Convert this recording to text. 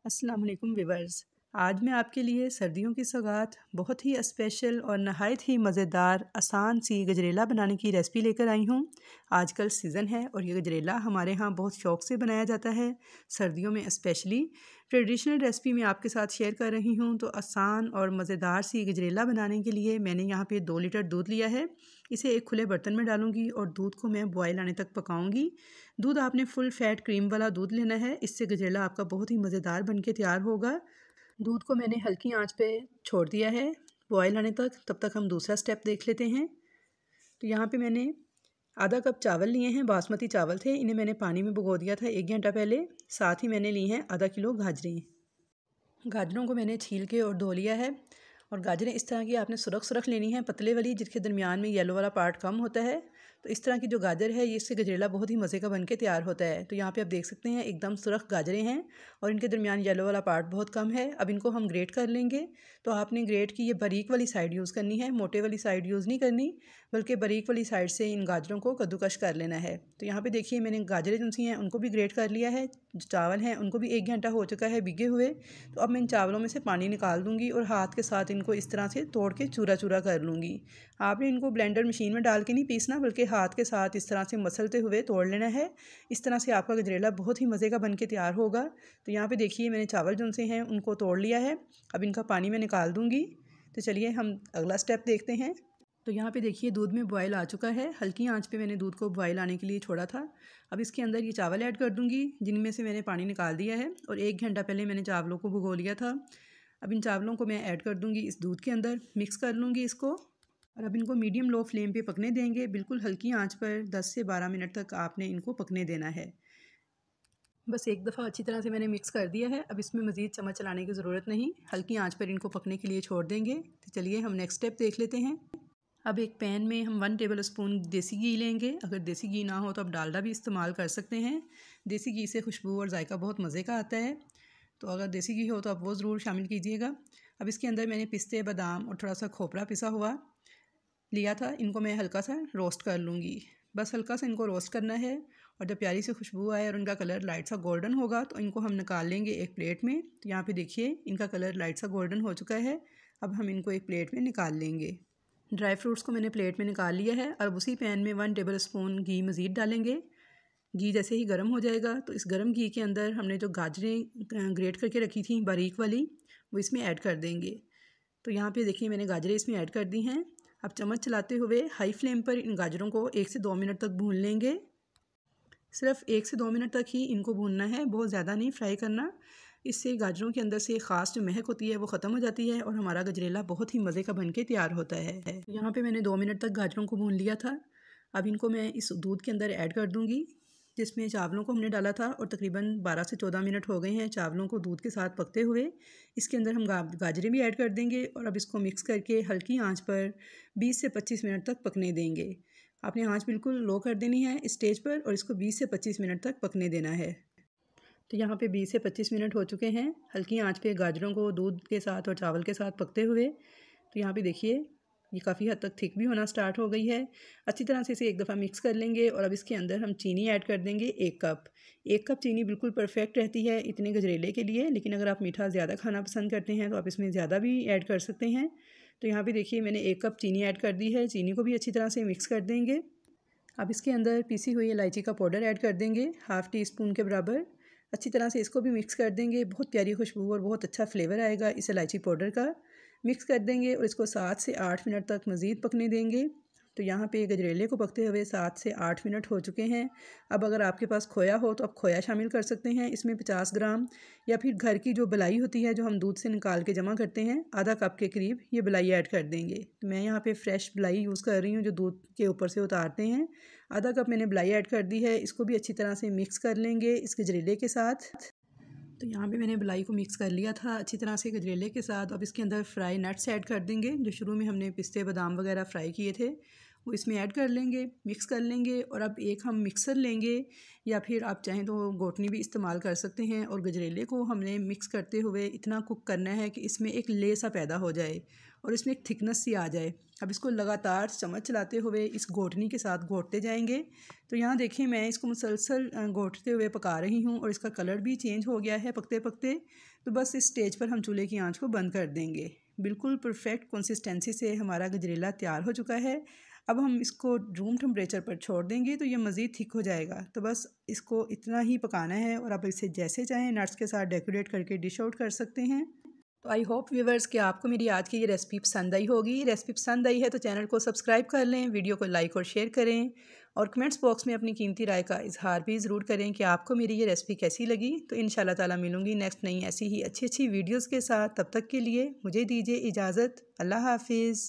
अस्सलाम वालेकुम व्यूअर्स। आज मैं आपके लिए सर्दियों की सौगात बहुत ही स्पेशल और नहायत ही मज़ेदार आसान सी गजरेला बनाने की रेसिपी लेकर आई हूँ। आजकल सीज़न है और ये गजरेला हमारे यहाँ बहुत शौक़ से बनाया जाता है, सर्दियों में स्पेशली। ट्रेडिशनल रेसिपी मैं आपके साथ शेयर कर रही हूँ। तो आसान और मज़ेदार सी गजरेला बनाने के लिए मैंने यहाँ पे 2 लीटर दूध लिया है। इसे एक खुले बर्तन में डालूँगी और दूध को मैं बॉयल आने तक पकाऊँगी। दूध आपने फुल फैट क्रीम वाला दूध लेना है, इससे गजरेला आपका बहुत ही मज़ेदार बनके तैयार होगा। दूध को मैंने हल्की आंच पे छोड़ दिया है बॉयल आने तक। तब तक हम दूसरा स्टेप देख लेते हैं। तो यहाँ पे मैंने आधा कप चावल लिए हैं, बासमती चावल थे। इन्हें मैंने पानी में भिगो दिया था 1 घंटा पहले। साथ ही मैंने ली हैं आधा किलो गाजरें। गाजरों को मैंने छील के और धो लिया है। और गाजरें इस तरह की आपने सुरख सुरख लेनी है, पतले वाली, जिसके दरमियान में येलो वाला पार्ट कम होता है। तो इस तरह की जो गाजर है, ये इससे गजरेला बहुत ही मज़े का बनके तैयार होता है। तो यहाँ पे आप देख सकते हैं एकदम सुरख गाजरें हैं और इनके दरमियान येलो वाला पार्ट बहुत कम है। अब इनको हम ग्रेट कर लेंगे। तो आपने ग्रेट की ये बारीक वाली साइड यूज़ करनी है, मोटे वाली साइड यूज़ नहीं करनी, बल्कि बारीक वाली साइड से इन गाजरों को कद्दूकश कर लेना है। तो यहाँ पे देखिए मैंने गाजरें जो सी हैं उनको भी ग्रेट कर लिया है। जो चावल हैं उनको भी 1 घंटा हो चुका है भीगे हुए। तो अब मैं इन चावलों में से पानी निकाल दूँगी और हाथ के साथ इनको इस तरह से तोड़ के चूरा चूरा कर लूँगी। आपने इनको ब्लेंडर मशीन में डाल के नहीं पीसना, बल्कि हाथ के साथ इस तरह से मसलते हुए तोड़ लेना है। इस तरह से आपका गजरेला बहुत ही मज़े का बनके तैयार होगा। तो यहाँ पे देखिए मैंने चावल जो से हैं उनको तोड़ लिया है। अब इनका पानी मैं निकाल दूँगी। तो चलिए हम अगला स्टेप देखते हैं। तो यहाँ पे देखिए दूध में बॉयल आ चुका है। हल्की आंच पे मैंने दूध को बॉयल आने के लिए छोड़ा था। अब इसके अंदर ये चावल ऐड कर दूँगी, जिनमें से मैंने पानी निकाल दिया है और 1 घंटा पहले मैंने चावलों को भिगो लिया था। अब इन चावलों को मैं ऐड कर दूँगी इस दूध के अंदर, मिक्स कर लूँगी इसको। और अब इनको मीडियम लो फ्लेम पे पकने देंगे। बिल्कुल हल्की आंच पर 10 से 12 मिनट तक आपने इनको पकने देना है। बस एक दफ़ा अच्छी तरह से मैंने मिक्स कर दिया है। अब इसमें मज़ीद चम्मच चलाने की ज़रूरत नहीं, हल्की आंच पर इनको पकने के लिए छोड़ देंगे। तो चलिए हम नेक्स्ट स्टेप देख लेते हैं। अब एक पैन में हम 1 टेबल स्पून देसी घी लेंगे। अगर देसी घी ना हो तो आप डालडा भी इस्तेमाल कर सकते हैं। देसी घी से खुशबू और जायका बहुत मज़े का आता है। तो अगर देसी घी हो तो आप वो ज़रूर शामिल कीजिएगा। अब इसके अंदर मैंने पिस्ते, बादाम और थोड़ा सा खोपरा पिसा हुआ लिया था। इनको मैं हल्का सा रोस्ट कर लूँगी। बस हल्का सा इनको रोस्ट करना है और जब प्यारी सी खुशबू आए और इनका कलर लाइट सा गोल्डन होगा तो इनको हम निकाल लेंगे एक प्लेट में। तो यहाँ पे देखिए इनका कलर लाइट सा गोल्डन हो चुका है। अब हम इनको एक प्लेट में निकाल लेंगे। ड्राई फ्रूट्स को मैंने प्लेट में निकाल लिया है। और उसी पैन में 1 टेबल स्पून घी मज़ीद डालेंगे। घी जैसे ही गर्म हो जाएगा तो इस गर्म घी के अंदर हमने जो गाजरें ग्रेट करके रखी थी बारीक वाली, वो इसमें ऐड कर देंगे। तो यहाँ पे देखिए मैंने गाजरें इसमें ऐड कर दी हैं। अब चम्मच चलाते हुए हाई फ्लेम पर इन गाजरों को 1 से 2 मिनट तक भून लेंगे। सिर्फ 1 से 2 मिनट तक ही इनको भूनना है, बहुत ज़्यादा नहीं फ्राई करना। इससे गाजरों के अंदर से ख़ास जो महक होती है वो ख़त्म हो जाती है और हमारा गजरेला बहुत ही मज़े का बनके तैयार होता है। यहाँ पे मैंने 2 मिनट तक गाजरों को भून लिया था। अब इनको मैं इस दूध के अंदर ऐड कर दूँगी जिसमें चावलों को हमने डाला था। और तकरीबन 12 से 14 मिनट हो गए हैं चावलों को दूध के साथ पकते हुए। इसके अंदर हम गाजरें भी ऐड कर देंगे और अब इसको मिक्स करके हल्की आंच पर 20 से 25 मिनट तक पकने देंगे। आपने आंच बिल्कुल लो कर देनी है इस स्टेज पर और इसको 20 से 25 मिनट तक पकने देना है। तो यहाँ पे 20 से 25 मिनट हो चुके हैं हल्की आंच पे गाजरों को दूध के साथ और चावल के साथ पकते हुए। तो यहाँ पे देखिए ये काफ़ी हद तक थिक भी होना स्टार्ट हो गई है। अच्छी तरह से इसे एक दफ़ा मिक्स कर लेंगे और अब इसके अंदर हम चीनी ऐड कर देंगे 1 कप। 1 कप चीनी बिल्कुल परफेक्ट रहती है इतने गजरेले के लिए, लेकिन अगर आप मीठा ज़्यादा खाना पसंद करते हैं तो आप इसमें ज़्यादा भी ऐड कर सकते हैं। तो यहाँ पे देखिए मैंने 1 कप चीनी ऐड कर दी है। चीनी को भी अच्छी तरह से मिक्स कर देंगे। अब इसके अंदर पीसी हुई इलायची का पाउडर ऐड कर देंगे, ½ टी स्पून के बराबर। अच्छी तरह से इसको भी मिक्स कर देंगे। बहुत प्यारी खुशबू और बहुत अच्छा फ्लेवर आएगा इस इलायची पाउडर का। मिक्स कर देंगे और इसको 7 से 8 मिनट तक मज़ीद पकने देंगे। तो यहाँ पे गजरेले को पकते हुए 7 से 8 मिनट हो चुके हैं। अब अगर आपके पास खोया हो तो आप खोया शामिल कर सकते हैं इसमें 50 ग्राम, या फिर घर की जो बलाई होती है जो हम दूध से निकाल के जमा करते हैं, आधा कप के करीब ये बलाई ऐड कर देंगे। तो मैं यहाँ पे फ्रेश बलाई यूज़ कर रही हूँ जो दूध के ऊपर से उतारते हैं। आधा कप मैंने बलाई ऐड कर दी है। इसको भी अच्छी तरह से मिक्स कर लेंगे इस गजरेले के साथ। तो यहाँ पे मैंने बलाई को मिक्स कर लिया था अच्छी तरह से गजरेले के साथ। अब इसके अंदर फ्राई नट्स ऐड कर देंगे जो शुरू में हमने पिस्ते, बादाम वगैरह फ्राई किए थे, वो इसमें ऐड कर लेंगे, मिक्स कर लेंगे। और अब एक हम मिक्सर लेंगे या फिर आप चाहें तो घोटनी भी इस्तेमाल कर सकते हैं। और गजरेले को हमने मिक्स करते हुए इतना कुक करना है कि इसमें एक ले सा पैदा हो जाए और इसमें एक थिकनेस सी आ जाए। अब इसको लगातार चम्मच चलाते हुए इस घोटनी के साथ घोटते जाएंगे। तो यहाँ देखिए मैं इसको मुसलसल घोटते हुए पका रही हूँ और इसका कलर भी चेंज हो गया है पकते पकते। तो बस इस स्टेज पर हम चूल्हे की आंच को बंद कर देंगे। बिल्कुल परफेक्ट कंसिस्टेंसी से हमारा गजरेला तैयार हो चुका है। अब हम इसको रूम टेम्परेचर पर छोड़ देंगे तो ये मज़ीद थिक हो जाएगा। तो बस इसको इतना ही पकाना है और आप इसे जैसे चाहें नट्स के साथ डेकोरेट करके डिश आउट कर सकते हैं। तो आई होप व्यूवर्स कि आपको मेरी आज की ये रेसिपी पसंद आई होगी। रेसिपी पसंद आई है तो चैनल को सब्सक्राइब कर लें, वीडियो को लाइक और शेयर करें और कमेंट्स बॉक्स में अपनी कीमती राय का इजहार भी ज़रूर करें कि आपको मेरी ये रेसिपी कैसी लगी। तो इंशाल्लाह ताला मिलूँगी नेक्स्ट नई ऐसी ही अच्छी अच्छी वीडियोज़ के साथ। तब तक के लिए मुझे दीजिए इजाज़त। अल्लाह हाफिज़।